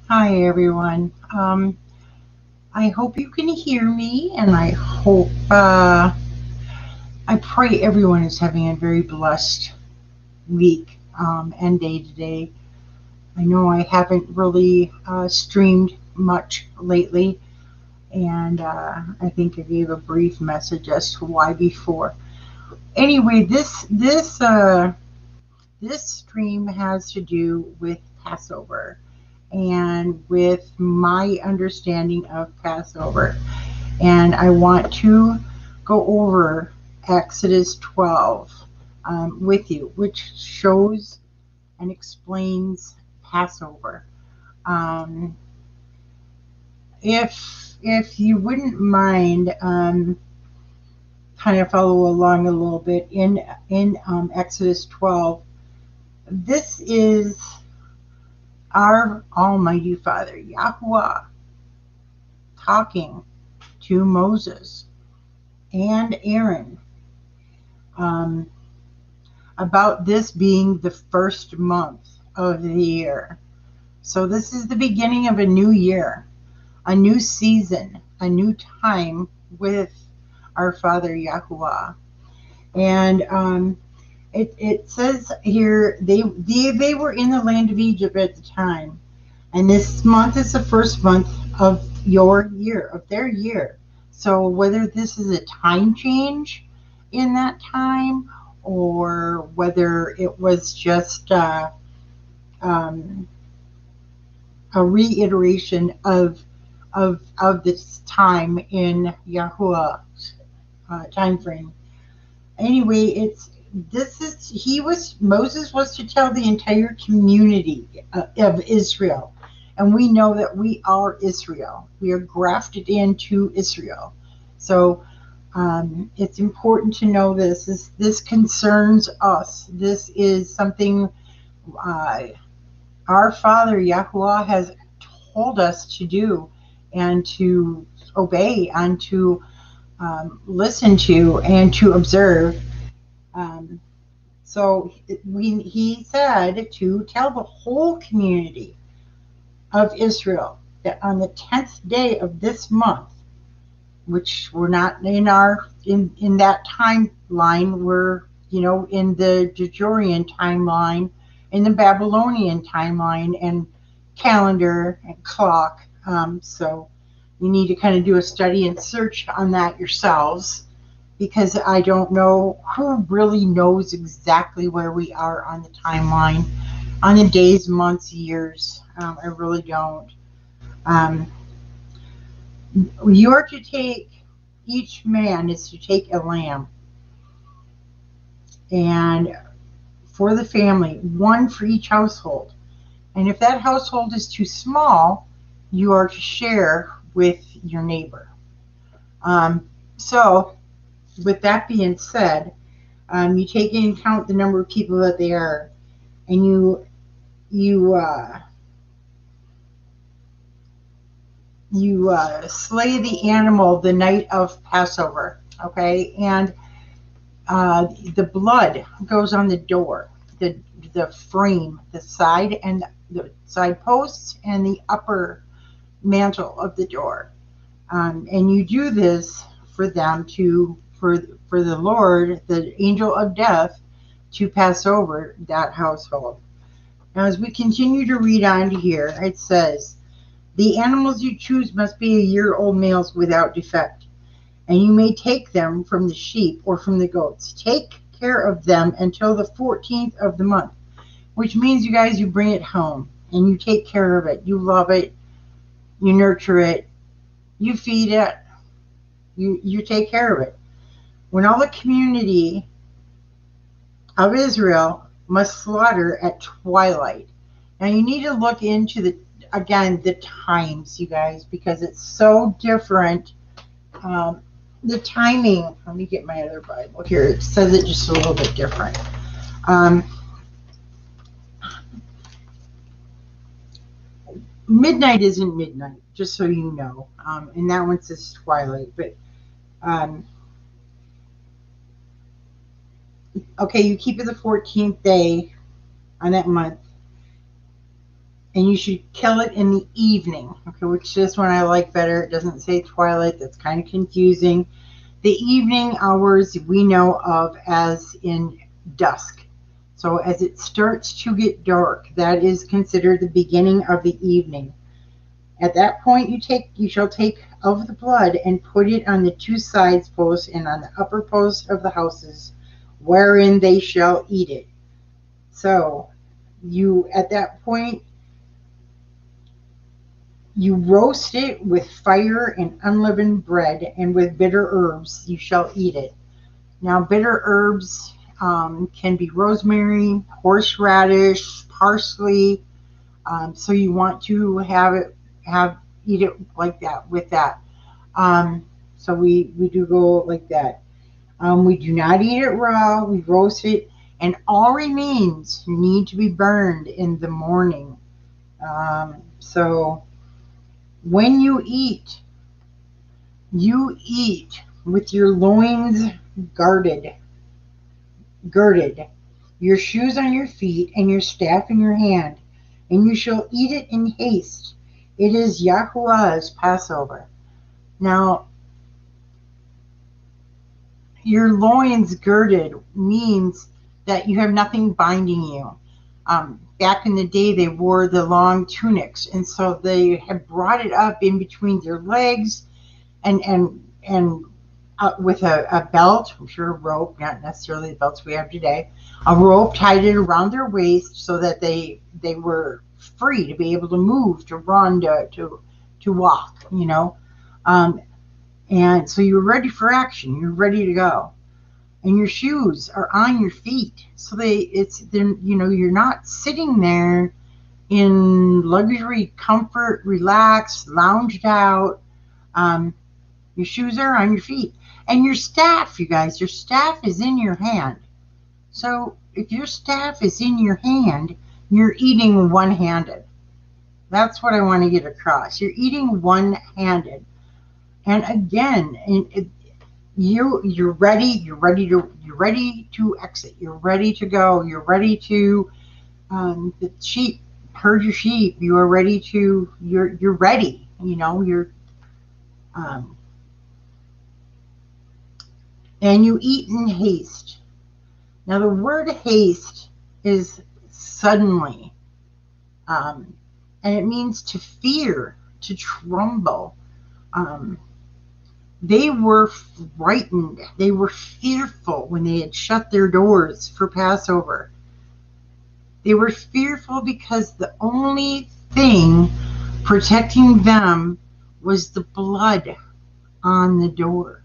Hi everyone. I hope you can hear me, and I pray everyone is having a very blessed week and day today. I know I haven't really streamed much lately, and I think I gave a brief message as to why before. Anyway, this stream has to do with Passover and with my understanding of Passover. And I want to go over Exodus 12 with you, which shows and explains Passover. Um, if you wouldn't mind, kind of follow along a little bit in Exodus 12. This is our Almighty Father Yahuwah talking to Moses and Aaron um, about this being the first month of the year. So this is the beginning of a new year, a new season, a new time with our Father Yahuwah. And it says here they were in the land of Egypt at the time, and this month is the first month of their year. So whether this is a time change in that time, or whether it was just um, a reiteration of this time in Yahuwah's time frame. Anyway, it's this is he was Moses was to tell the entire community of Israel, and we know that we are Israel. We are grafted into Israel, so it's important to know this concerns us. This is something uh, our Father Yahuwah has told us to do and to obey and to listen to and to observe. Um, he said to tell the whole community of Israel that on the 10th day of this month, which we're not in that timeline, we're in the Jujorian timeline, in the Babylonian timeline and calendar and clock. So you need to kind of do a study and search on that yourselves, because I don't know who really knows exactly where we are on the timeline, on the days, months, years. I really don't. Um, you're to take, each man is to take a lamb, and for the family, one for each household. And if that household is too small, you are to share with your neighbor. So, with that being said, you take into account the number of people that they are, and you slay the animal the night of Passover. Okay, and the blood goes on the door, the frame, the side and the side posts, and the upper mantle of the door. And you do this for them for the Lord, the angel of death, to pass over that household. Now, as we continue to read on here, it says, the animals you choose must be a year-old males without defect, and you may take them from the sheep or from the goats. Take care of them until the 14th of the month, which means, you guys, you bring it home and you take care of it. You love it. You nurture it. You feed it. You take care of it. When all the community of Israel must slaughter at twilight. Now you need to look into the times, you guys, because it's so different. The timing, let me get my other Bible here. It says it just a little bit different. Midnight isn't midnight, just so you know. And that one says twilight. But okay, you keep it the 14th day on that month. and you should kill it in the evening. Okay, which this one I like better. It doesn't say twilight. That's kind of confusing. The evening hours we know of as in dusk. So as it starts to get dark, that is considered the beginning of the evening. At that point you shall take of the blood and put it on the two sides posts and on the upper post of the houses, wherein they shall eat it. So you, at that point, you roast it with fire and unleavened bread, and with bitter herbs you shall eat it. Now, bitter herbs can be rosemary, horseradish, parsley. So you want to eat it like that with that. So we do go like that. We do not eat it raw. We roast it, and all remains need to be burned in the morning. So when you eat with your loins girded, your shoes on your feet, and your staff in your hand, and you shall eat it in haste. It is Yahuwah's Passover. Now, your loins girded means that you have nothing binding you. Back in the day, they wore the long tunics, and so they had brought it up in between their legs, and with a belt, I'm sure a rope, not necessarily the belts we have today. A rope tied it around their waist so that they were free to be able to move, to run, to walk, and so you're ready for action. You're ready to go. And your shoes are on your feet, so you're not sitting there in luxury, comfort, relaxed, lounged out. Your shoes are on your feet, and your staff, you guys, your staff is in your hand. So if your staff is in your hand, you're eating one-handed. That's what I want to get across. You're eating one-handed, and again, you're ready to exit. You're ready to go. You're ready to the sheep, herd your sheep. You are ready to. You're ready. And you eat in haste. Now the word haste is suddenly, and it means to fear, to tremble. They were frightened. They were fearful when they had shut their doors for Passover. They were fearful because the only thing protecting them was the blood on the door.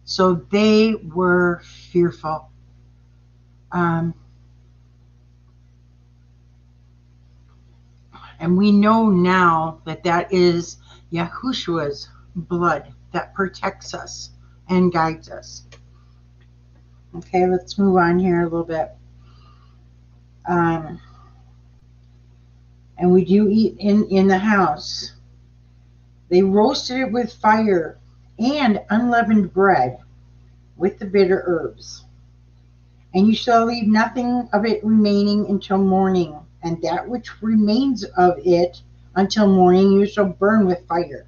So they were fearful. And we know now that is Yahushua's blood that protects us and guides us. Okay, let's move on here a little bit. And we do eat in the house. They roasted it with fire and unleavened bread with the bitter herbs. And you shall leave nothing of it remaining until morning, and that which remains of it until morning you shall burn with fire.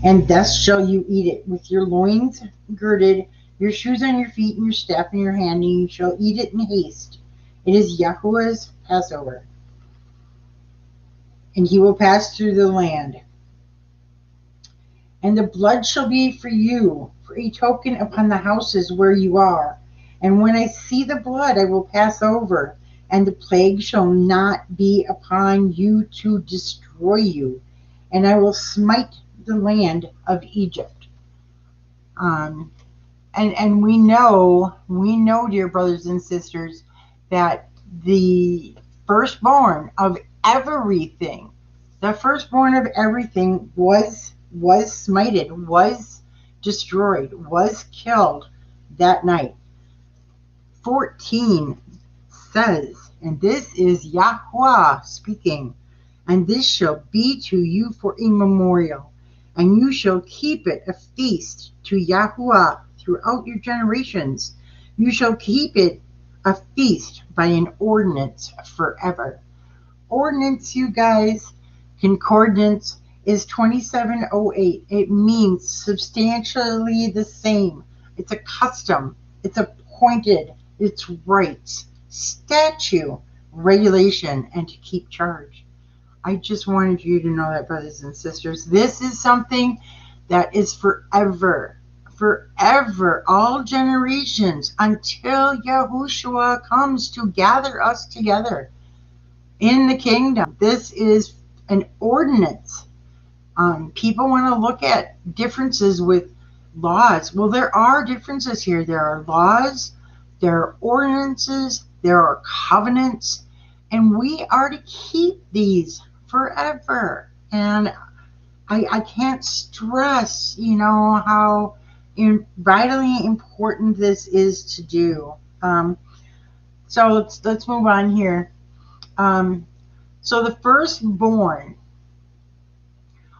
And thus shall you eat it, with your loins girded, your shoes on your feet, and your staff in your hand, and you shall eat it in haste. It is Yahuwah's Passover. And he will pass through the land. And the blood shall be for you, for a token upon the houses where you are. And when I see the blood, I will pass over, and the plague shall not be upon you to destroy you. And I will smite the land of Egypt. And we know, dear brothers and sisters, that the firstborn of everything, was smited, was destroyed, was killed that night. 14 says, and this is Yahweh speaking, and this shall be to you for a memorial, and you shall keep it a feast to Yahweh throughout your generations. You shall keep it a feast by an ordinance forever. ordinance, you guys, concordance, is 2708. It means substantially the same. It's a custom. It's appointed. It's rights, statute, regulation, and to keep charge. I just wanted you to know that, brothers and sisters. This is something that is forever, forever, all generations, until Yahushua comes to gather us together in the kingdom. This is an ordinance. People want to look at differences with laws. Well, there are differences here. There are laws, there are ordinances, there are covenants, and we are to keep these forever. And I can't stress, how vitally important this is to do. So let's move on here. So the firstborn,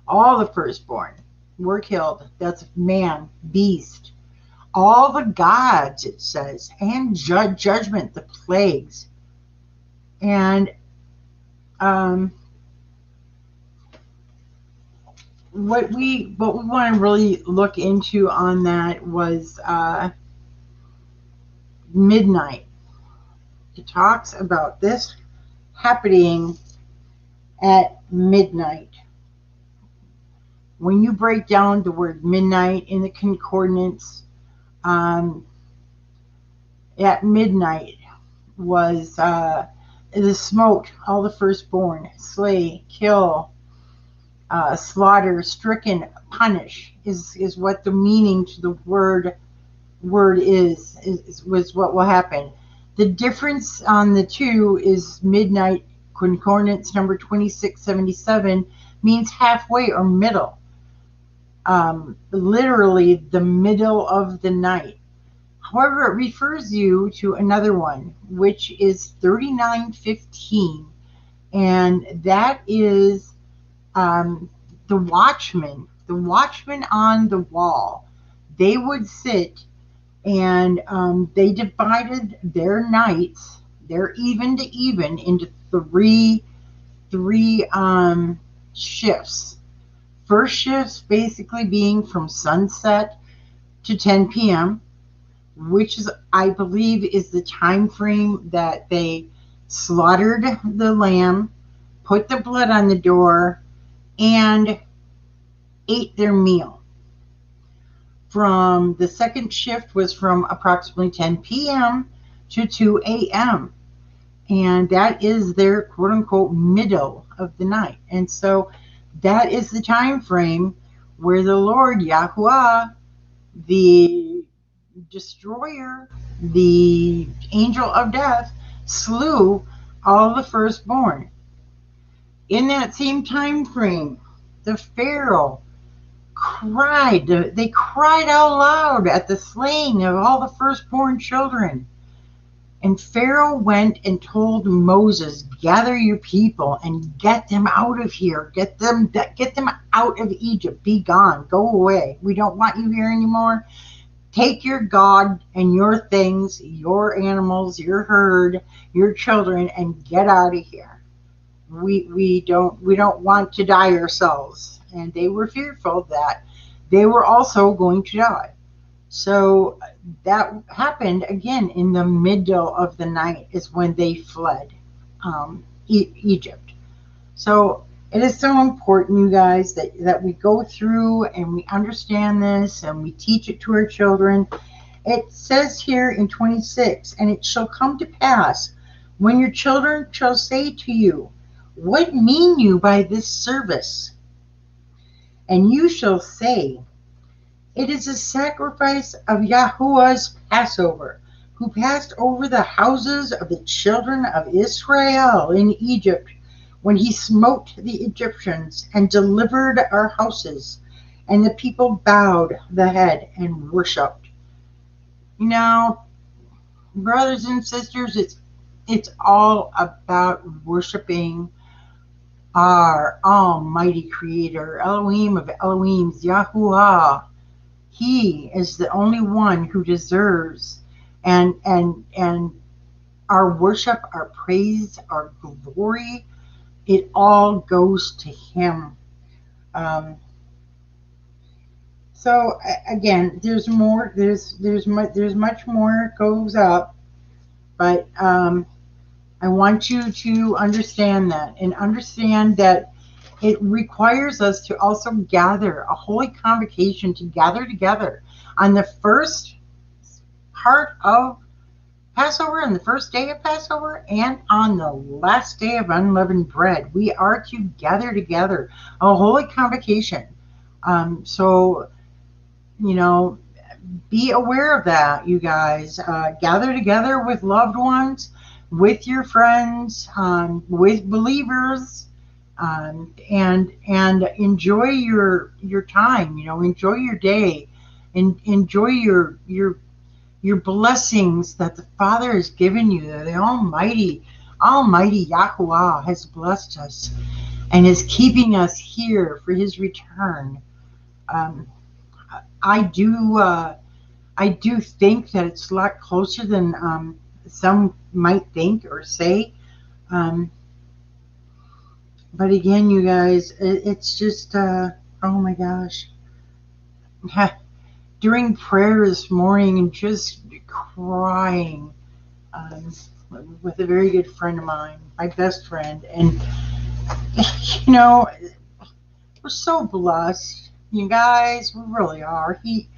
all the firstborn were killed. That's man, beast, all the gods, it says, and judgment, the plagues. And what we want to really look into on that was midnight. It talks about this happening at midnight. When you break down the word midnight in the concordance, at midnight was the smote, all the firstborn, slay, kill, slaughter, stricken, punish, is what the meaning to the word was what will happen. The difference on the two is midnight concordance number 2677 means halfway or middle. Literally the middle of the night. However, it refers you to another one, which is 3915, and that is the watchman on the wall. They would sit, and they divided their nights, their even to even, into three shifts. First shifts basically being from sunset to 10 p.m., which is, I believe, is the time frame that they slaughtered the lamb, put the blood on the door, and ate their meal. From the second shift was from approximately 10 p.m. to 2 a.m. And that is their quote unquote middle of the night. And so that is the time frame where the Lord Yahuwah, the destroyer, the angel of death, slew all the firstborn. In that same time frame, the Pharaoh cried. They cried out loud at the slaying of all the firstborn children. And Pharaoh went and told Moses, gather your people and get them out of here. Get them out of Egypt. Be gone. Go away. We don't want you here anymore. Take your God and your things, your animals, your herd, your children, and get out of here. We don't want to die ourselves. And they were fearful that they were also going to die. So that happened again in the middle of the night is when they fled Egypt. So it is so important, you guys, that we go through and we understand this and we teach it to our children. It says here in 26, and it shall come to pass when your children shall say to you, what mean you by this service? And you shall say, it is a sacrifice of Yahuwah's Passover, who passed over the houses of the children of Israel in Egypt, when he smote the Egyptians and delivered our houses. And the people bowed the head and worshipped. Now, brothers and sisters, it's all about worshiping our almighty creator, Elohim of Elohims, Yahuwah. He is the only one who deserves and our worship, our praise, our glory, it all goes to him. Um, so again, there's more. There's much more goes up, but I want you to understand that, and understand that it requires us to also gather a holy convocation, to gather together on the first part of Passover, and the first day of Passover, and on the last day of unleavened bread. We are to gather together, a holy convocation. So, be aware of that, you guys. Gather together with loved ones, with your friends, with believers, and enjoy your time. Enjoy your day, and enjoy your blessings that the Father has given you. That the Almighty Yahuwah has blessed us and is keeping us here for His return. I do think that it's a lot closer than some might think or say. But again, you guys, it's just, oh my gosh. During prayer this morning, and just crying with a very good friend of mine, my best friend. And, we're so blessed. You guys, we really are. He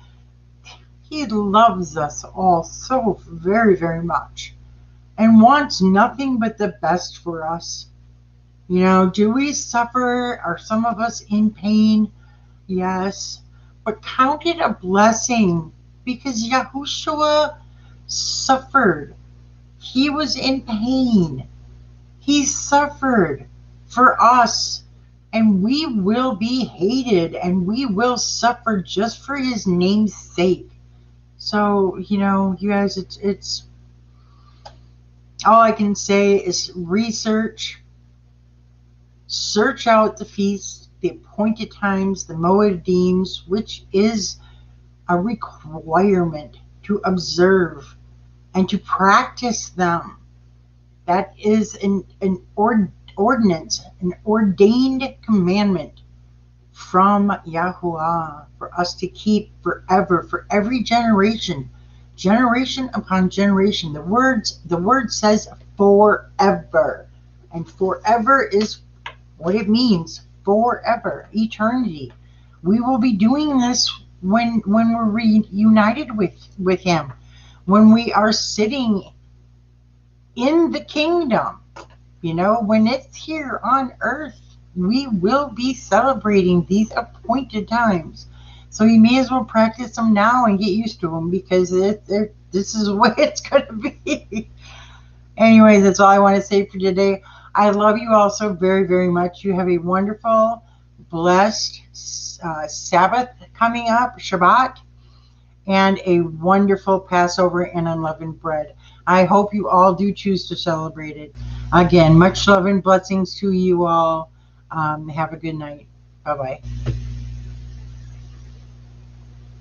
loves us all so very, very much, and wants nothing but the best for us. Do we suffer? Are some of us in pain? Yes. But count it a blessing, because Yahushua suffered. He was in pain. He suffered for us. And we will be hated, and we will suffer just for his name's sake. So, you guys, it's all I can say is search out the feasts, the appointed times, the Moedims, which is a requirement to observe and to practice them. That is an ordinance, an ordained commandment from Yahuwah for us to keep forever, for every generation upon generation. The word says forever, and forever is what it means, forever, eternity. We will be doing this when we're reunited with him, when we are sitting in the kingdom. When it's here on earth, we will be celebrating these appointed times. So you may as well practice them now and get used to them, because this is the way it's going to be. Anyways, that's all I want to say for today. I love you all so very, very much. You have a wonderful, blessed Sabbath coming up, Shabbat, and a wonderful Passover and unleavened bread. I hope you all do choose to celebrate it. Again, much love and blessings to you all. Have a good night. Bye-bye.